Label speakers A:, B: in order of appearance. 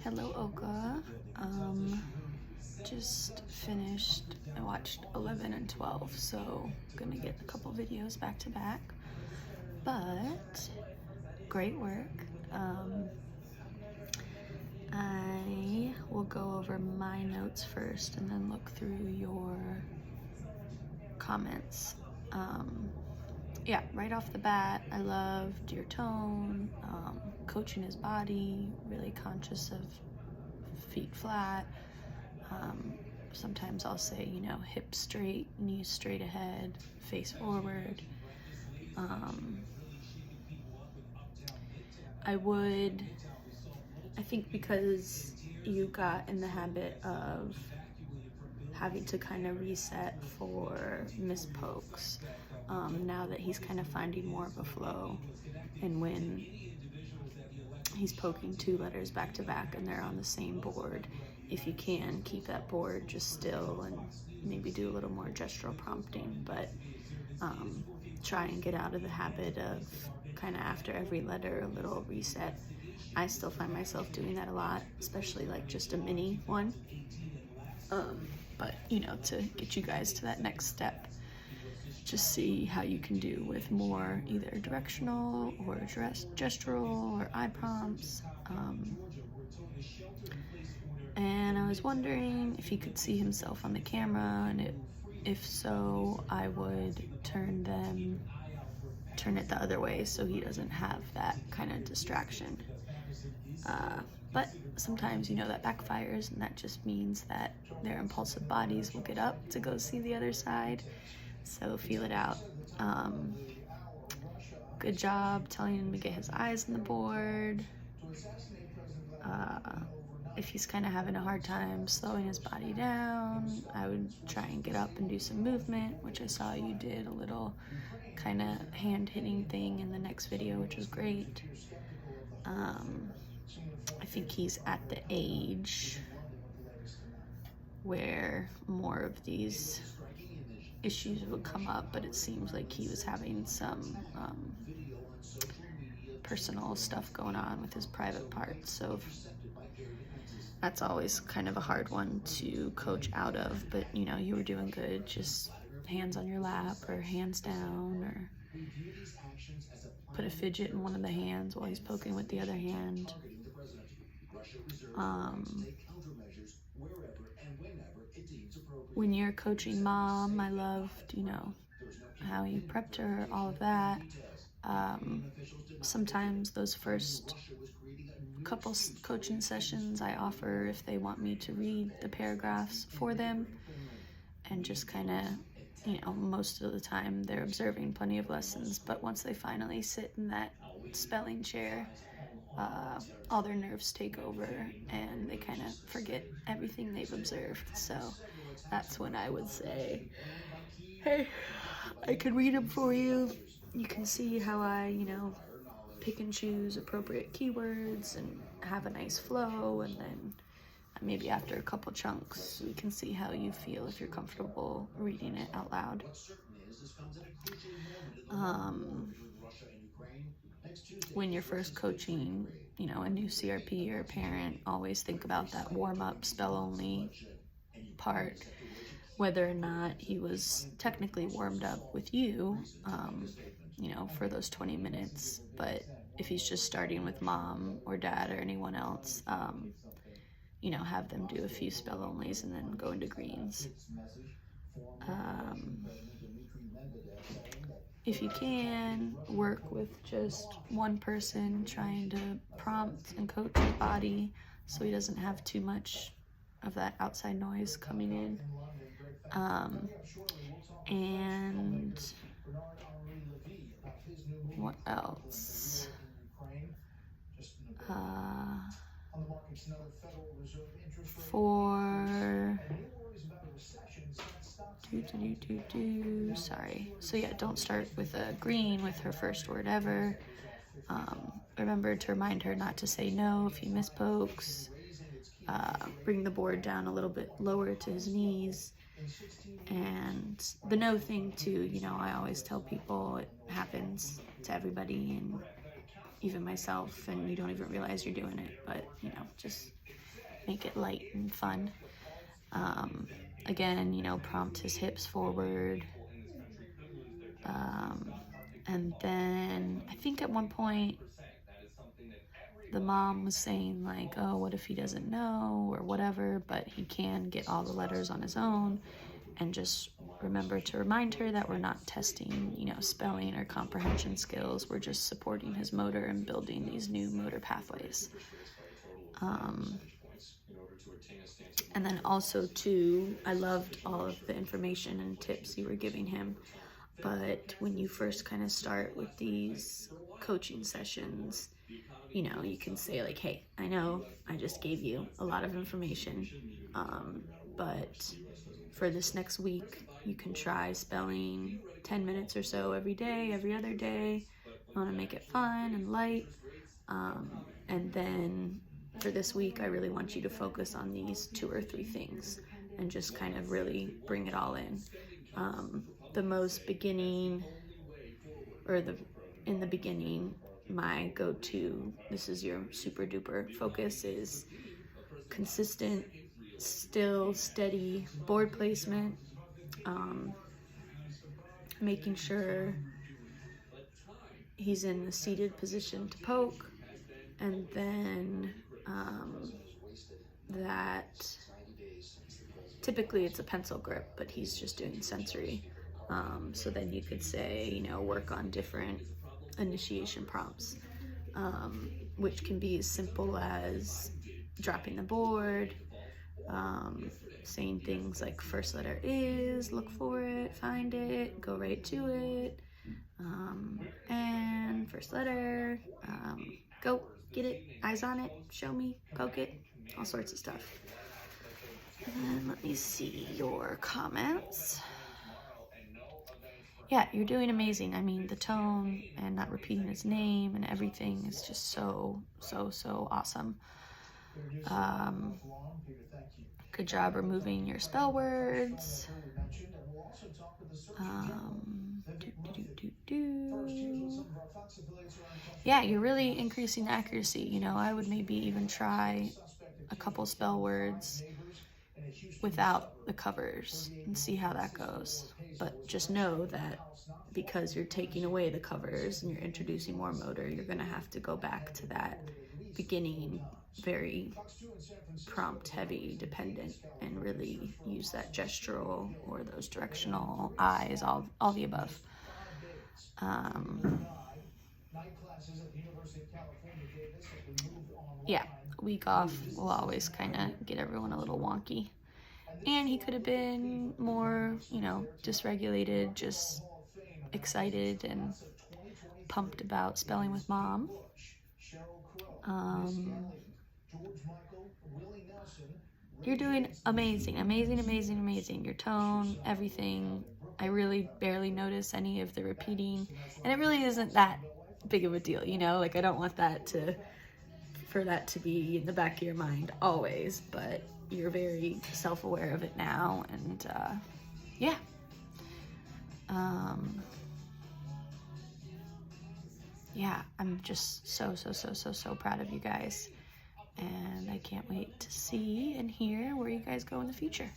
A: Hello, Olga. Just finished. I watched 11 and 12, so gonna get a couple videos back to back. But great work. I will go over my notes first and then look through your comments. Yeah, right off the bat, I loved your tone, coaching his body, really conscious of feet flat. Sometimes I'll say, hips straight, knees straight ahead, face forward. I think because you got in the habit of having to kind of reset for missed pokes, now that he's kind of finding more of a flow, and when he's poking two letters back to back and they're on the same board, if you can, keep that board just still and maybe do a little more gestural prompting, but try and get out of the habit of kind of after every letter a little reset. I still find myself doing that a lot, especially like just a mini one. But to get you guys to that next step, just see how you can do with more either directional or gestural or eye prompts. And I was wondering if he could see himself on the camera, and if so, I would turn it the other way so he doesn't have that kind of distraction. But sometimes, that backfires, and that just means that their impulsive bodies will get up to go see the other side. So feel it out. Good job telling him to get his eyes on the board. If he's kind of having a hard time slowing his body down, I would try and get up and do some movement, which I saw you did a little kind of hand hitting thing in the next video, which was great. I think he's at the age where more of these issues would come up, but it seems like he was having some personal stuff going on with his private parts, so that's always kind of a hard one to coach out of. But you were doing good, just hands on your lap or hands down, or put a fidget in one of the hands while he's poking with the other hand. When you're coaching Mom, I loved, how you prepped her, all of that. Sometimes those first couple coaching sessions, I offer if they want me to read the paragraphs for them, and just kind of, most of the time they're observing plenty of lessons, but once they finally sit in that spelling chair, all their nerves take over and they kind of forget everything they've observed. So that's when I would say, hey, I can read them for you. You can see how I, pick and choose appropriate keywords and have a nice flow, and then maybe after a couple chunks, we can see how you feel if you're comfortable reading it out loud. When you're first coaching, a new CRP or a parent, always think about that warm-up spell-only part, whether or not he was technically warmed up with you, for those 20 minutes. But if he's just starting with Mom or Dad or anyone else, have them do a few spell-onlys and then go into greens. If you can, work with just one person trying to prompt and coach his body so he doesn't have too much of that outside noise coming in. And what else? Sorry. So yeah, don't start with a green with her first word ever. Remember to remind her not to say no if he mispokes. Bring the board down a little bit lower to his knees. And the no thing too, I always tell people it happens to everybody, and even myself, and you don't even realize you're doing it, but you know, just make it light and fun. Again, you know, prompt his hips forward. And then I think at one point the mom was saying like, oh, what if he doesn't know or whatever, but he can get all the letters on his own. And just remember to remind her that we're not testing, you know, spelling or comprehension skills. We're just supporting his motor and building these new motor pathways. And then also too, I loved all of the information and tips you were giving him. But when you first kind of start with these coaching sessions, you know, you can say like, hey, I know I just gave you a lot of information, but for this next week, you can try spelling 10 minutes or so every day, every other day. I want to make it fun and light. And then for this week, I really want you to focus on these 2 or 3 things and just kind of really bring it all in. The most beginning, or in the beginning, my go-to, this is your super duper focus, is consistent, still, steady board placement, making sure he's in the seated position to poke, and then that typically it's a pencil grip, but he's just doing sensory. So then you could say, you know, work on different initiation prompts, which can be as simple as dropping the board, saying things like first letter is, look for it, find it, go right to it, and first letter, go, get it, eyes on it, show me, poke it, all sorts of stuff. And let me see your comments. Yeah, you're doing amazing. I mean, the tone and not repeating his name and everything is just so awesome. Good job removing your spell words. Yeah, you're really increasing accuracy. You know, I would maybe even try a couple spell words without the covers and see how that goes. But just know that because you're taking away the covers and you're introducing more motor, you're going to have to go back to that beginning, very prompt heavy dependent, and really use that gestural or those directional eyes, all the above. Yeah, a week off will always kind of get everyone a little wonky. And he could have been more, you know, dysregulated, just excited and pumped about spelling with mom. You're doing amazing, amazing, amazing, amazing. Your tone, everything. I really barely notice any of the repeating, and it really isn't that big of a deal, you know? Like, I don't want that for that to be in the back of your mind always, but you're very self-aware of it now, and yeah. Yeah, I'm just so proud of you guys, and I can't wait to see and hear where you guys go in the future.